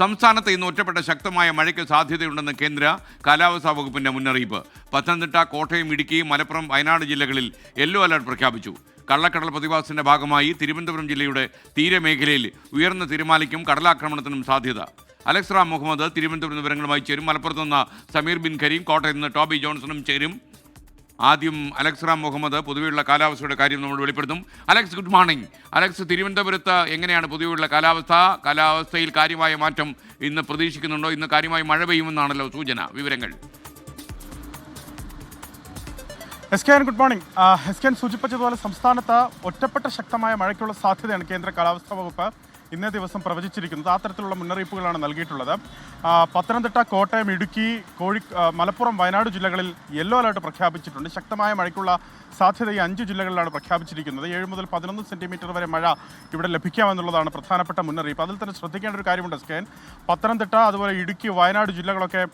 സംസ്ഥാനത്ത് ഇന്ന് ഒറ്റപ്പെട്ട ശക്തമായ മഴയ്ക്ക് സാധ്യതയുണ്ടെന്ന് കേന്ദ്ര കാലാവസ്ഥാ വകുപ്പിന്റെ മുന്നറിയിപ്പ്. പത്തനംതിട്ട, കോട്ടയം, ഇടുക്കി, മലപ്പുറം, വയനാട് ജില്ലകളിൽ യെല്ലോ അലർട്ട് പ്രഖ്യാപിച്ചു. കള്ളക്കടൽ പ്രതിഭാസത്തിന്റെ ഭാഗമായി തിരുവനന്തപുരം ജില്ലയുടെ തീരമേഖലയിൽ ഉയർന്ന തിരമാലയ്ക്കും കടലാക്രമണത്തിനും സാധ്യത. അലക്സ് റാം മുഹമ്മദ് തിരുവനന്തപുരം വിവരങ്ങളുമായി ചേരും. മലപ്പുറത്ത് നിന്ന് സമീർ ബിൻ കരീം, കോട്ടയത്ത് നിന്ന് ടോബി ജോൺസണും ചേരും. ആദ്യം അലക്സ് റാം മുഹമ്മദ് പൊതുവെയുള്ള കാലാവസ്ഥയുടെ കാര്യം നമ്മൾ വെളിപ്പെടുത്തും. Alex, good morning. അലക്സ്, തിരുവനന്തപുരത്ത് എങ്ങനെയാണ് പൊതുവെയുള്ള കാലാവസ്ഥയിൽ കാര്യമായ മാറ്റം ഇന്ന് പ്രതീക്ഷിക്കുന്നുണ്ടോ? ഇന്ന് കാര്യമായി മഴ പെയ്യുമെന്നാണല്ലോ സൂചന. വിവരങ്ങൾ. Good morning. സൂചിപ്പിച്ചതുപോലെ സംസ്ഥാനത്ത് ഒറ്റപ്പെട്ട ശക്തമായ മഴയ്ക്കുള്ള സാധ്യതയാണ് കേന്ദ്ര കാലാവസ്ഥാ വകുപ്പ് ഇന്നേ ദിവസം പ്രവചിച്ചിരിക്കുന്നത്. ആ തരത്തിലുള്ള മുന്നറിയിപ്പുകളാണ് നൽകിയിട്ടുള്ളത്. പത്തനംതിട്ട, കോട്ടയം, ഇടുക്കി, മലപ്പുറം, വയനാട് ജില്ലകളിൽ യെല്ലോ അലർട്ട് പ്രഖ്യാപിച്ചിട്ടുണ്ട്. ശക്തമായ മഴയ്ക്കുള്ള സാധ്യത ഈ 5 ജില്ലകളിലാണ് പ്രഖ്യാപിച്ചിരിക്കുന്നത്. 7 മുതൽ 11 സെൻറ്റിമീറ്റർ വരെ മഴ ഇവിടെ ലഭിക്കാമെന്നുള്ളതാണ് പ്രധാനപ്പെട്ട മുന്നറിയിപ്പ്. അതിൽ തന്നെ ശ്രദ്ധിക്കേണ്ട ഒരു കാര്യമുണ്ട് സ്കാൻ. പത്തനംതിട്ട, അതുപോലെ ഇടുക്കി, വയനാട് ജില്ലകളൊക്കെ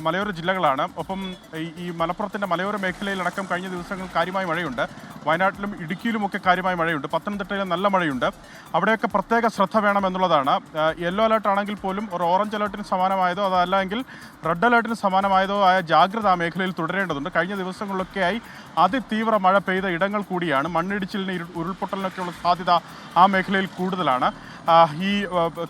മലയോര ജില്ലകളാണ്. ഒപ്പം ഈ മലപ്പുറത്തിൻ്റെ മലയോര മേഖലയിലടക്കം കഴിഞ്ഞ ദിവസങ്ങൾ കാര്യമായ മഴയുണ്ട്. വയനാട്ടിലും ഇടുക്കിയിലുമൊക്കെ കാര്യമായ മഴയുണ്ട്. പത്തനംതിട്ടയിലും നല്ല മഴയുണ്ട്. അവിടെയൊക്കെ പ്രത്യേക ശ്രദ്ധ വേണമെന്നുള്ളതാണ്. യെല്ലോ അലർട്ട് ആണെങ്കിൽ പോലും ഒരു ഓറഞ്ച് അലർട്ടിന് സമാനമായതോ അതല്ലെങ്കിൽ റെഡ് അലർട്ടിന് സമാനമായതോ ആയ ജാഗ്രത ആ മേഖലയിൽ തുടരേണ്ടതുണ്ട്. കഴിഞ്ഞ ദിവസങ്ങളിലൊക്കെയായി അതിതീവ്ര മഴ പെയ്ത ഇടങ്ങൾ കൂടിയാണ്. മണ്ണിടിച്ചിലിന്, ഉരുൾപൊട്ടലിനൊക്കെയുള്ള സാധ്യത ആ മേഖലയിൽ കൂടുതലാണ്. ഈ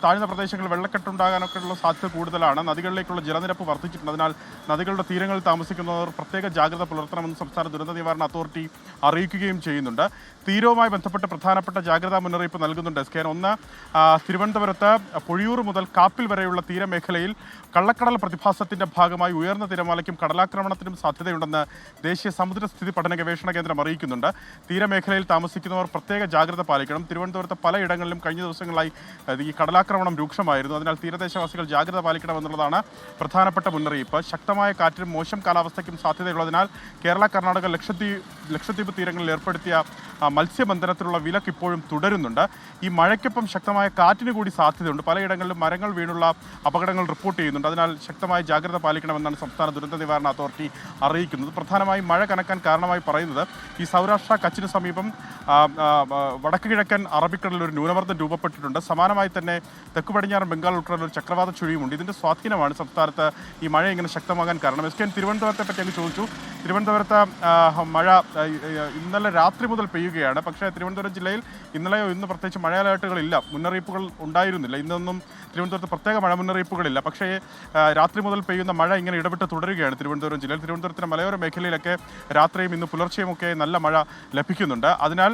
താഴ്ന്ന പ്രദേശങ്ങളിൽ വെള്ളക്കെട്ടുണ്ടാകാനൊക്കെയുള്ള സാധ്യത കൂടുതലാണ്. നദികളിലേക്കുള്ള ജലനിരപ്പ് വർദ്ധിച്ചിട്ടുണ്ട്. അതിനാൽ നദികളുടെ തീരങ്ങളിൽ താമസിക്കുന്നവർ പ്രത്യേക ജാഗ്രത പുലർത്തണമെന്ന് സംസ്ഥാന ദുരന്ത നിവാരണ അതോറിറ്റി അറിയിക്കുകയും ചെയ്യുന്നുണ്ട്. തീരവുമായി ബന്ധപ്പെട്ട് പ്രധാനപ്പെട്ട ജാഗ്രതാ മുന്നറിയിപ്പ് നൽകുന്നുണ്ട്. ഒന്ന്, തിരുവനന്തപുരത്ത് പൊഴിയൂർ മുതൽ കാപ്പിൽ വരെയുള്ള തീരമേഖലയിൽ കള്ളക്കടൽ പ്രതിഭാസത്തിന്റെ ഭാഗമായി ഉയർന്ന തിരമാലയ്ക്കും കടലാക്രമണത്തിനും സാധ്യതയുണ്ടെന്ന് ദേശീയ സമുദ്രസ്ഥിതി പഠന ഗവേഷണ കേന്ദ്രം അറിയിക്കുന്നുണ്ട്. തീരമേഖലയിൽ താമസിക്കുന്നവർ പ്രത്യേക ജാഗ്രത പാലിക്കണം. തിരുവനന്തപുരത്ത് പലയിടങ്ങളിലും കഴിഞ്ഞ ദിവസങ്ങളായി ഈ കടലാക്രമണം രൂക്ഷമായിരുന്നു. അതിനാൽ തീരദേശവാസികൾ ജാഗ്രത പാലിക്കണമെന്നുള്ളതാണ് പ്രധാനപ്പെട്ട മുന്നറിയിപ്പ്. ശക്തമായ കാറ്റിനും മോശം കാലാവസ്ഥയ്ക്കും സാധ്യതയുള്ളതിനാൽ കേരള, കർണാടക, ലക്ഷദ്വീപ് തീരങ്ങളിൽ ഏർപ്പെടുത്തിയ മത്സ്യബന്ധനത്തിനുള്ള വിലക്ക് ഇപ്പോഴും തുടരുന്നുണ്ട്. ഈ മഴയ്ക്കൊപ്പം ശക്തമായ കാറ്റിന് കൂടി സാധ്യതയുണ്ട്. പലയിടങ്ങളിലും മരങ്ങൾ വീണുള്ള അപകടങ്ങൾ റിപ്പോർട്ട് ചെയ്യുന്നുണ്ട്. അതിനാൽ ശക്തമായ ജാഗ്രത പാലിക്കണമെന്നാണ് സംസ്ഥാന ദുരന്ത നിവാരണ അതോറിറ്റി അറിയിക്കുന്നത്. പ്രധാനമായും മഴ കനക്കാൻ കാരണമായി പറയുന്നത് ഈ സൗരാഷ്ട്ര, കച്ചിന് സമീപം വടക്ക് കിഴക്കൻ അറബിക്കടലിൽ ഒരു ന്യൂനമർദ്ദം രൂപപ്പെട്ടിട്ടുണ്ട്. സമാനമായി തന്നെ തെക്ക് പടിഞ്ഞാറൻ ബംഗാൾ ഉൾക്കടലിൽ ഒരു ചക്രവാത ചുഴിയുമുണ്ട്. ഇതിൻ്റെ സ്വാധീനമാണ് സംസ്ഥാനത്ത് ഈ മഴ ഇങ്ങനെ ശക്തമാകാൻ കാരണം. തിരുവനന്തപുരത്തെ പറ്റി അങ്ങ് ചോദിച്ചു. തിരുവനന്തപുരത്ത് മഴ ഇന്നലെ രാത്രി മുതൽ പെയ്യുകയാണ്. പക്ഷേ തിരുവനന്തപുരം ജില്ലയിൽ ഇന്നലെയോ ഇന്ന് പ്രത്യേകിച്ച് മഴ അലേർട്ടുകളില്ല, മുന്നറിയിപ്പുകൾ ഉണ്ടായിരുന്നില്ല. ഇന്നൊന്നും തിരുവനന്തപുരത്ത് പ്രത്യേക മഴ മുന്നറിയിപ്പുകളില്ല. പക്ഷേ രാത്രി മുതൽ പെയ്യുന്ന മഴ ഇങ്ങനെ ഇടവിട്ട് തുടരുകയാണ് തിരുവനന്തപുരം ജില്ലയിൽ. തിരുവനന്തപുരത്തിൻ്റെ മലയോര മേഖലയിലൊക്കെ രാത്രിയും ഇന്ന് പുലർച്ചെയുമൊക്കെ നല്ല മഴ ലഭിക്കുന്നുണ്ട്. അതിനാൽ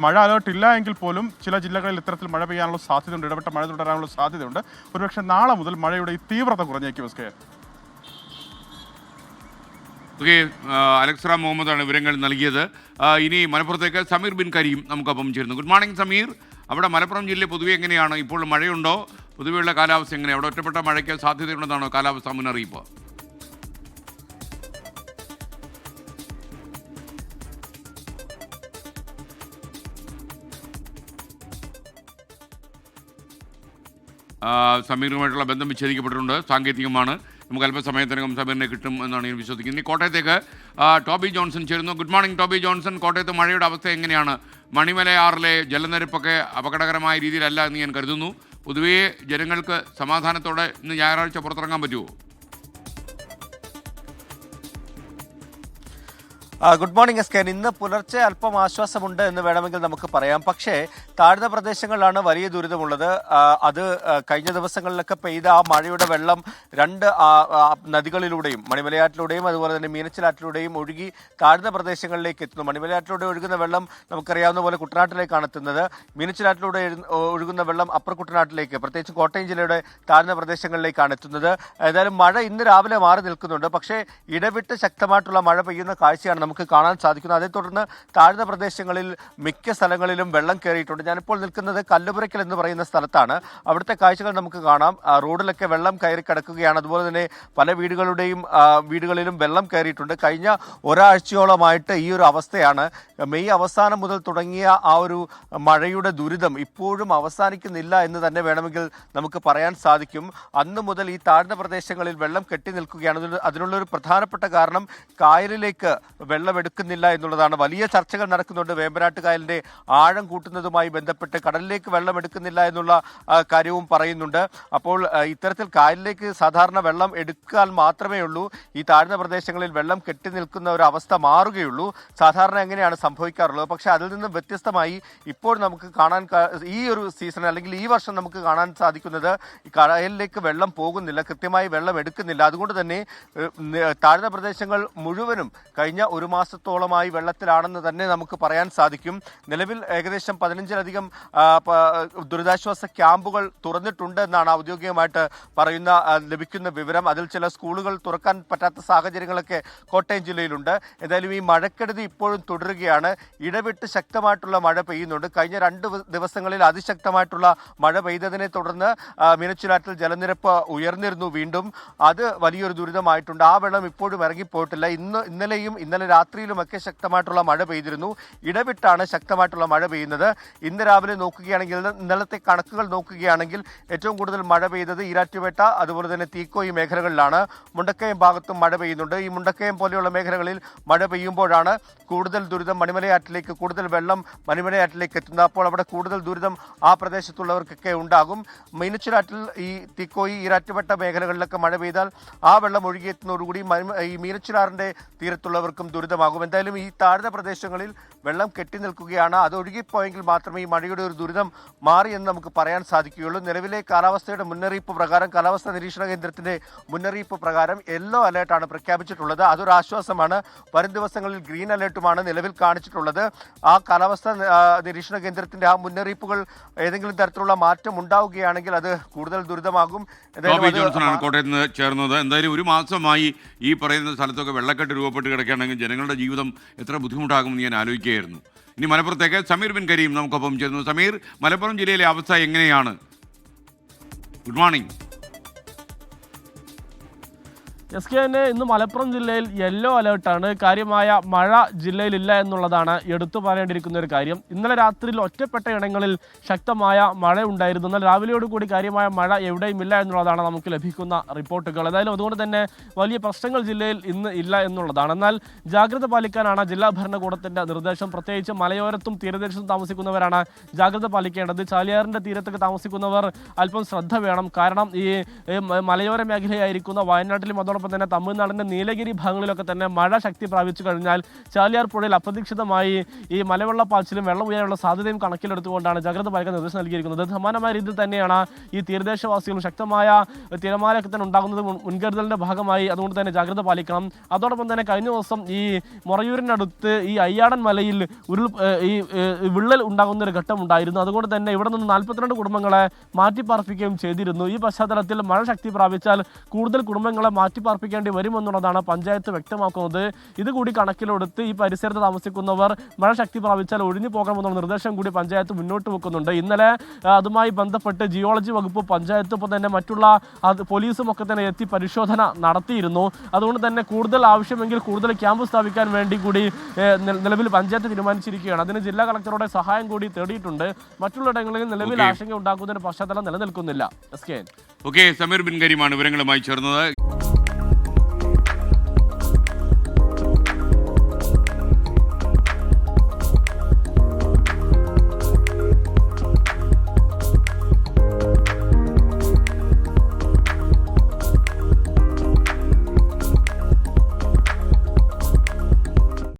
മഴ അലേർട്ട് ഇല്ല എങ്കിൽ പോലും ചില ജില്ലകളിൽ ഇത്തരത്തിൽ മഴ പെയ്യാനുള്ള സാധ്യതയുണ്ട്, ഇടവിട്ട മഴ തുടരാനുള്ള സാധ്യതയുണ്ട്. ഒരുപക്ഷെ നാളെ മുതൽ മഴയുടെ ഈ തീവ്രത കുറഞ്ഞേക്കും. അലക്സ് റാം മുഹമ്മദാണ് വിവരങ്ങൾ നൽകിയത്. ഇനി മലപ്പുറത്തേക്ക് സമീർ ബിൻ കരീം നമുക്കൊപ്പം ചേരുന്നു. Good morning Sameer. അവിടെ മലപ്പുറം ജില്ലയിൽ പൊതുവെ എങ്ങനെയാണ്? ഇപ്പോൾ മഴയുണ്ടോ? പൊതുവെയുള്ള കാലാവസ്ഥ എങ്ങനെയാണ്? അവിടെ ഒറ്റപ്പെട്ട മഴയ്ക്ക് സാധ്യതയുണ്ടെന്നാണോ കാലാവസ്ഥാ മുന്നറിയിപ്പ്? സമീറുമായിട്ടുള്ള ബന്ധം വിച്ഛേദിക്കപ്പെട്ടിട്ടുണ്ട്. സാങ്കേതികമാണ്. നമുക്ക് അല്പസമയത്തിനകം സമീറിനെ കിട്ടും എന്നാണ് ഞാൻ വിശ്വസിക്കുന്നത്. ഇനി കോട്ടയത്തേക്ക് ടോബി ജോൺസൺ ചേരുന്നു. Good morning Toby Johnson. കോട്ടയത്ത് മഴയുടെ അവസ്ഥ എങ്ങനെയാണ്? മണിമലയാറിലെ ജലനിരപ്പൊക്കെ അപകടകരമായ രീതിയിലല്ല എന്ന് ഞാൻ കരുതുന്നു. പൊതുവേ ജനങ്ങൾക്ക് സമാധാനത്തോടെ ഇന്ന് ഞായറാഴ്ച പുറത്തിറങ്ങാൻ പറ്റുമോ? ഗുഡ് മോർണിംഗ് എസ്കേൻ. ഇന്ന് പുലർച്ചെ അല്പം ആശ്വാസമുണ്ട് എന്ന് വേണമെങ്കിൽ നമുക്ക് പറയാം. പക്ഷേ താഴ്ന്ന പ്രദേശങ്ങളിലാണ് വലിയ ദുരിതമുള്ളത്. അത് കഴിഞ്ഞ ദിവസങ്ങളിലൊക്കെ പെയ്ത ആ മഴയുടെ വെള്ളം 2 നദികളിലൂടെയും, മണിമലയാറ്റിലൂടെയും അതുപോലെ തന്നെ മീനച്ചിലാറ്റിലൂടെയും ഒഴുകി താഴ്ന്ന പ്രദേശങ്ങളിലേക്ക് എത്തുന്നു. മണിമലയാറ്റിലൂടെ ഒഴുകുന്ന വെള്ളം നമുക്കറിയാവുന്ന പോലെ കുട്ടനാട്ടിലേക്കാണ് എത്തുന്നത്. മീനച്ചിലാറ്റിലൂടെ ഒഴുകുന്ന വെള്ളം അപ്പർ കുട്ടനാട്ടിലേക്ക്, പ്രത്യേകിച്ച് കോട്ടയം ജില്ലയുടെ താഴ്ന്ന പ്രദേശങ്ങളിലേക്കാണ് എത്തുന്നത്. ഏതായാലും മഴ ഇന്ന് രാവിലെ മാറി നിൽക്കുന്നുണ്ട്. പക്ഷേ ഇടവിട്ട് ശക്തമായിട്ടുള്ള മഴ പെയ്യുന്ന കാഴ്ചയാണ് നമുക്ക് കാണാൻ സാധിക്കുന്നത്. അതേ തുടർന്ന് താഴ്ന്ന പ്രദേശങ്ങളിൽ മിക്ക സ്ഥലങ്ങളിലും വെള്ളം കയറിയിട്ടുണ്ട്. ഞാനിപ്പോൾ നിൽക്കുന്നത് കല്ലുപുരയ്ക്കൽ എന്ന് പറയുന്ന സ്ഥലത്താണ്. അവിടുത്തെ കാഴ്ചകൾ നമുക്ക് കാണാം. റോഡിലൊക്കെ വെള്ളം കയറി കിടക്കുകയാണ്. അതുപോലെ തന്നെ പല വീടുകളിലും വെള്ളം കയറിയിട്ടുണ്ട്. കഴിഞ്ഞ ഒരാഴ്ചയോളമായിട്ട് ഈ ഒരു അവസ്ഥയാണ്. മെയ് അവസാനം മുതൽ തുടങ്ങിയ ആ ഒരു മഴയുടെ ദുരിതം ഇപ്പോഴും അവസാനിക്കുന്നില്ല എന്ന് തന്നെ വേണമെങ്കിൽ നമുക്ക് പറയാൻ സാധിക്കും. അന്ന് മുതൽ ഈ താഴ്ന്ന പ്രദേശങ്ങളിൽ വെള്ളം കെട്ടി നിൽക്കുകയാണ്. അതിനുള്ളൊരു പ്രധാനപ്പെട്ട കാരണം കായലിലേക്ക് വെള്ളം എടുക്കുന്നില്ല എന്നുള്ളതാണ്. വലിയ ചർച്ചകൾ നടക്കുന്നുണ്ട്. വേമ്പനാട്ട് കായലിന്റെ ആഴം കൂട്ടുന്നതുമായി ബന്ധപ്പെട്ട് കടലിലേക്ക് വെള്ളം എടുക്കുന്നില്ല എന്നുള്ള കാര്യവും പറയുന്നുണ്ട്. അപ്പോൾ ഇത്തരത്തിൽ കായലിലേക്ക് സാധാരണ വെള്ളം എടുക്കാൻ മാത്രമേ ഉള്ളൂ ഈ താഴ്ന്ന പ്രദേശങ്ങളിൽ വെള്ളം കെട്ടി നിൽക്കുന്ന ഒരു അവസ്ഥ മാറുകയുള്ളൂ. സാധാരണ എങ്ങനെയാണ് സംഭവിക്കാറുള്ളത്. പക്ഷേ അതിൽ നിന്നും വ്യത്യസ്തമായി ഇപ്പോൾ നമുക്ക് കാണാൻ ഈ ഒരു സീസൺ അല്ലെങ്കിൽ ഈ വർഷം നമുക്ക് കാണാൻ സാധിക്കുന്നത് ഈ കായലിലേക്ക് വെള്ളം പോകുന്നില്ല, കൃത്യമായി വെള്ളം എടുക്കുന്നില്ല. അതുകൊണ്ട് തന്നെ താഴ്ന്ന പ്രദേശങ്ങൾ മുഴുവനും കഴിഞ്ഞ ഒരു മാസത്തോളമായി വെള്ളത്തിലാണെന്ന് തന്നെ നമുക്ക് പറയാൻ സാധിക്കും. നിലവിൽ ഏകദേശം 15-ലധികം ദുരിതാശ്വാസ ക്യാമ്പുകൾ തുറന്നിട്ടുണ്ട് എന്നാണ് ഔദ്യോഗികമായിട്ട് ലഭിക്കുന്ന വിവരം. അതിൽ ചില സ്കൂളുകൾ തുറക്കാൻ പറ്റാത്ത സാഹചര്യങ്ങളൊക്കെ കോട്ടയം ജില്ലയിലുണ്ട്. എന്തായാലും ഈ മഴക്കെടുതി ഇപ്പോഴും തുടരുകയാണ്. ഇടവിട്ട് ശക്തമായിട്ടുള്ള മഴ പെയ്യുന്നുണ്ട്. കഴിഞ്ഞ 2 ദിവസങ്ങളിൽ അതിശക്തമായിട്ടുള്ള മഴ പെയ്തതിനെ തുടർന്ന് മീനച്ചിലാറ്റിൽ ജലനിരപ്പ് ഉയർന്നിരുന്നു. വീണ്ടും അത് വലിയൊരു ദുരിതമായിട്ടുണ്ട്. ആ വെള്ളം ഇപ്പോഴും ഇറങ്ങിപ്പോയിട്ടില്ല. ഇന്നലെ രാത്രിയിലുമൊക്കെ ശക്തമായിട്ടുള്ള മഴ പെയ്തിരുന്നു. ഇടവിട്ടാണ് ശക്തമായിട്ടുള്ള മഴ പെയ്യുന്നത്. ഇന്ന് രാവിലെ നോക്കുകയാണെങ്കിൽ, ഇന്നലത്തെ കണക്കുകൾ നോക്കുകയാണെങ്കിൽ ഏറ്റവും കൂടുതൽ മഴ പെയ്തത് ഈരാറ്റുപേട്ട അതുപോലെ തന്നെ തീക്കോയി മേഖലകളിലാണ്. മുണ്ടക്കയം ഭാഗത്തും മഴ പെയ്യുന്നുണ്ട്. ഈ മുണ്ടക്കയം പോലെയുള്ള മേഖലകളിൽ മഴ പെയ്യുമ്പോഴാണ് കൂടുതൽ ദുരിതം മണിമലയാറ്റിലേക്ക്, കൂടുതൽ വെള്ളം മണിമലയാറ്റിലേക്ക് എത്തുന്നത്. അപ്പോൾ അവിടെ കൂടുതൽ ദുരിതം ആ പ്രദേശത്തുള്ളവർക്കൊക്കെ ഉണ്ടാകും. മീനച്ചിലാറ്റിൽ ഈ തീക്കോയി ഈരാറ്റുപേട്ട മേഖലകളിലൊക്കെ മഴ പെയ്താൽ ആ വെള്ളം ഒഴുകിയെത്തുന്നതോടുകൂടി ഈ മീനച്ചിലാറിന്റെ തീരത്തുള്ളവർക്കും ദുരിതമാകും. എന്തായാലും ഈ താഴ്ന്ന പ്രദേശങ്ങളിൽ വെള്ളം കെട്ടി നിൽക്കുകയാണ്. അത് ഒഴുകിപ്പോയെങ്കിൽ മാത്രമേ ഈ മഴയുടെ ഒരു ദുരിതം മാറിയെന്ന് നമുക്ക് പറയാൻ സാധിക്കുകയുള്ളൂ. നിലവിലെ കാലാവസ്ഥയുടെ മുന്നറിയിപ്പ് പ്രകാരം, കാലാവസ്ഥാ നിരീക്ഷണ കേന്ദ്രത്തിന്റെ മുന്നറിയിപ്പ് പ്രകാരം യെല്ലോ അലേർട്ടാണ് പ്രഖ്യാപിച്ചിട്ടുള്ളത്. അതൊരു ആശ്വാസമാണ്. വരും ദിവസങ്ങളിൽ ഗ്രീൻ അലേർട്ടുമാണ് നിലവിൽ കാണിച്ചിട്ടുള്ളത്. ആ കാലാവസ്ഥാ നിരീക്ഷണ കേന്ദ്രത്തിന്റെ ആ മുന്നറിയിപ്പുകൾ ഏതെങ്കിലും തരത്തിലുള്ള മാറ്റം ഉണ്ടാവുകയാണെങ്കിൽ അത് കൂടുതൽ ദുരിതമാകും. കോട്ടയത്ത് നിന്ന് ചേർന്നത്. എന്തായാലും ഒരു മാസമായി ഈ പറയുന്ന സ്ഥലത്തൊക്കെ വെള്ളക്കെട്ട് രൂപപ്പെട്ട് കിടക്കുകയാണെങ്കിൽ ജനങ്ങളുടെ ജീവിതം എത്ര ബുദ്ധിമുട്ടാകുമെന്ന് ഞാൻ ആലോചിക്കുകയായിരുന്നു. ഇനി മലപ്പുറത്തേക്ക് സമീർ ബിൻ കരീം നമുക്കൊപ്പം ചേരുന്നു. സമീർ, മലപ്പുറം ജില്ലയിലെ അവസ്ഥ എങ്ങനെയാണ്? Good morning. SKN ഇന്ന് മലപ്പുറം ജില്ലയിൽ യെല്ലോ അലേർട്ടാണ്. കാര്യമായ മഴ ജില്ലയിലില്ല എന്നുള്ളതാണ് എടുത്തു പറയേണ്ടിയിരിക്കുന്ന ഒരു കാര്യം. ഇന്നലെ രാത്രിയിൽ ഒറ്റപ്പെട്ട ഇടങ്ങളിൽ ശക്തമായ മഴ ഉണ്ടായിരുന്നു. എന്നാൽ രാവിലെയോടുകൂടി കാര്യമായ മഴ എവിടെയും ഇല്ല എന്നുള്ളതാണ് നമുക്ക് ലഭിക്കുന്ന റിപ്പോർട്ടുകൾ. ഏതായാലും അതുകൊണ്ട് തന്നെ വലിയ പ്രശ്നങ്ങൾ ജില്ലയിൽ ഇന്ന് ഇല്ല എന്നുള്ളതാണ്. എന്നാൽ ജാഗ്രത പാലിക്കാനാണ് ജില്ലാ ഭരണകൂടത്തിൻ്റെ നിർദ്ദേശം. പ്രത്യേകിച്ച് മലയോരത്തും തീരദേശത്തും താമസിക്കുന്നവരാണ് ജാഗ്രത പാലിക്കേണ്ടത്. ചാലിയാറിൻ്റെ തീരത്തൊക്കെ താമസിക്കുന്നവർ അല്പം ശ്രദ്ധ വേണം. കാരണം ഈ മലയോര മേഖലയായിരിക്കുന്ന വയനാട്ടിലും അതോടൊപ്പം തന്നെ തമിഴ്നാടിൻ്റെ നീലഗിരി ഭാഗങ്ങളിലൊക്കെ തന്നെ മഴ ശക്തി പ്രാപിച്ചു കഴിഞ്ഞാൽ ചാലിയാർ പുഴയിൽ അപ്രതീക്ഷിതമായി ഈ മലവെള്ളപ്പാച്ചിലും വെള്ളം ഉയരാനുള്ള സാധ്യതയും കണക്കിലെടുത്തുകൊണ്ടാണ് ജാഗ്രത പാലിക്കാൻ നിർദ്ദേശം നൽകിയിരിക്കുന്നത്. സമാനമായ രീതിയിൽ തന്നെയാണ് ഈ തീരദേശവാസികളും ശക്തമായ തിരമാലയൊക്കെ തന്നെ ഉണ്ടാകുന്നത് മുൻകരുതലിൻ്റെ ഭാഗമായി. അതുകൊണ്ട് തന്നെ ജാഗ്രത പാലിക്കണം. അതോടൊപ്പം തന്നെ കഴിഞ്ഞ ദിവസം ഈ മൊറയൂരിനടുത്ത് ഈ അയ്യാടൻ മലയിൽ ഈ വിള്ളൽ ഉണ്ടാകുന്ന ഒരു ഘട്ടം ഉണ്ടായിരുന്നു. അതുകൊണ്ട് തന്നെ ഇവിടെ നിന്ന് 42 കുടുംബങ്ങളെ മാറ്റിപ്പാർപ്പിക്കുകയും ചെയ്തിരുന്നു. ഈ പശ്ചാത്തലത്തിൽ മഴ ശക്തി പ്രാപിച്ചാൽ കൂടുതൽ കുടുംബങ്ങളെ മാറ്റിപ്പാർപ്പിക്കേണ്ടി വരുമെന്നുള്ളതാണ് പഞ്ചായത്ത് വ്യക്തമാക്കുന്നത്. ഇതുകൂടി കണക്കിലെടുത്ത് ഈ പരിസരത്ത് താമസിക്കുന്നവർ മഴ ശക്തി പ്രാപിച്ചാൽ ഒഴിഞ്ഞു പോകണമെന്നുള്ള നിർദ്ദേശം കൂടി പഞ്ചായത്ത് മുന്നോട്ട് വെക്കുന്നുണ്ട്. ഇന്നലെ അതുമായി ബന്ധപ്പെട്ട് ജിയോളജി വകുപ്പ്, പഞ്ചായത്ത്, ഒപ്പം തന്നെ മറ്റുള്ള പോലീസും ഒക്കെ തന്നെ എത്തി പരിശോധന നടത്തിയിരുന്നു. അതുകൊണ്ട് തന്നെ കൂടുതൽ ആവശ്യമെങ്കിൽ കൂടുതൽ ക്യാമ്പ് സ്ഥാപിക്കാൻ വേണ്ടി കൂടി നിലവിൽ പഞ്ചായത്ത് തീരുമാനിച്ചിരിക്കുകയാണ്. അതിന് ജില്ലാ കളക്ടറുടെ സഹായം കൂടി തേടിയിട്ടുണ്ട്. മറ്റുള്ളിടങ്ങളിൽ നിലവിൽ ആശങ്ക ഉണ്ടാക്കുന്നതിന് പശ്ചാത്തലം നിലനിൽക്കുന്നില്ല. ഓക്കെ, സമീർ ബിൻ കരീമാണ് വിവരങ്ങളുമായി ചേർന്നത്.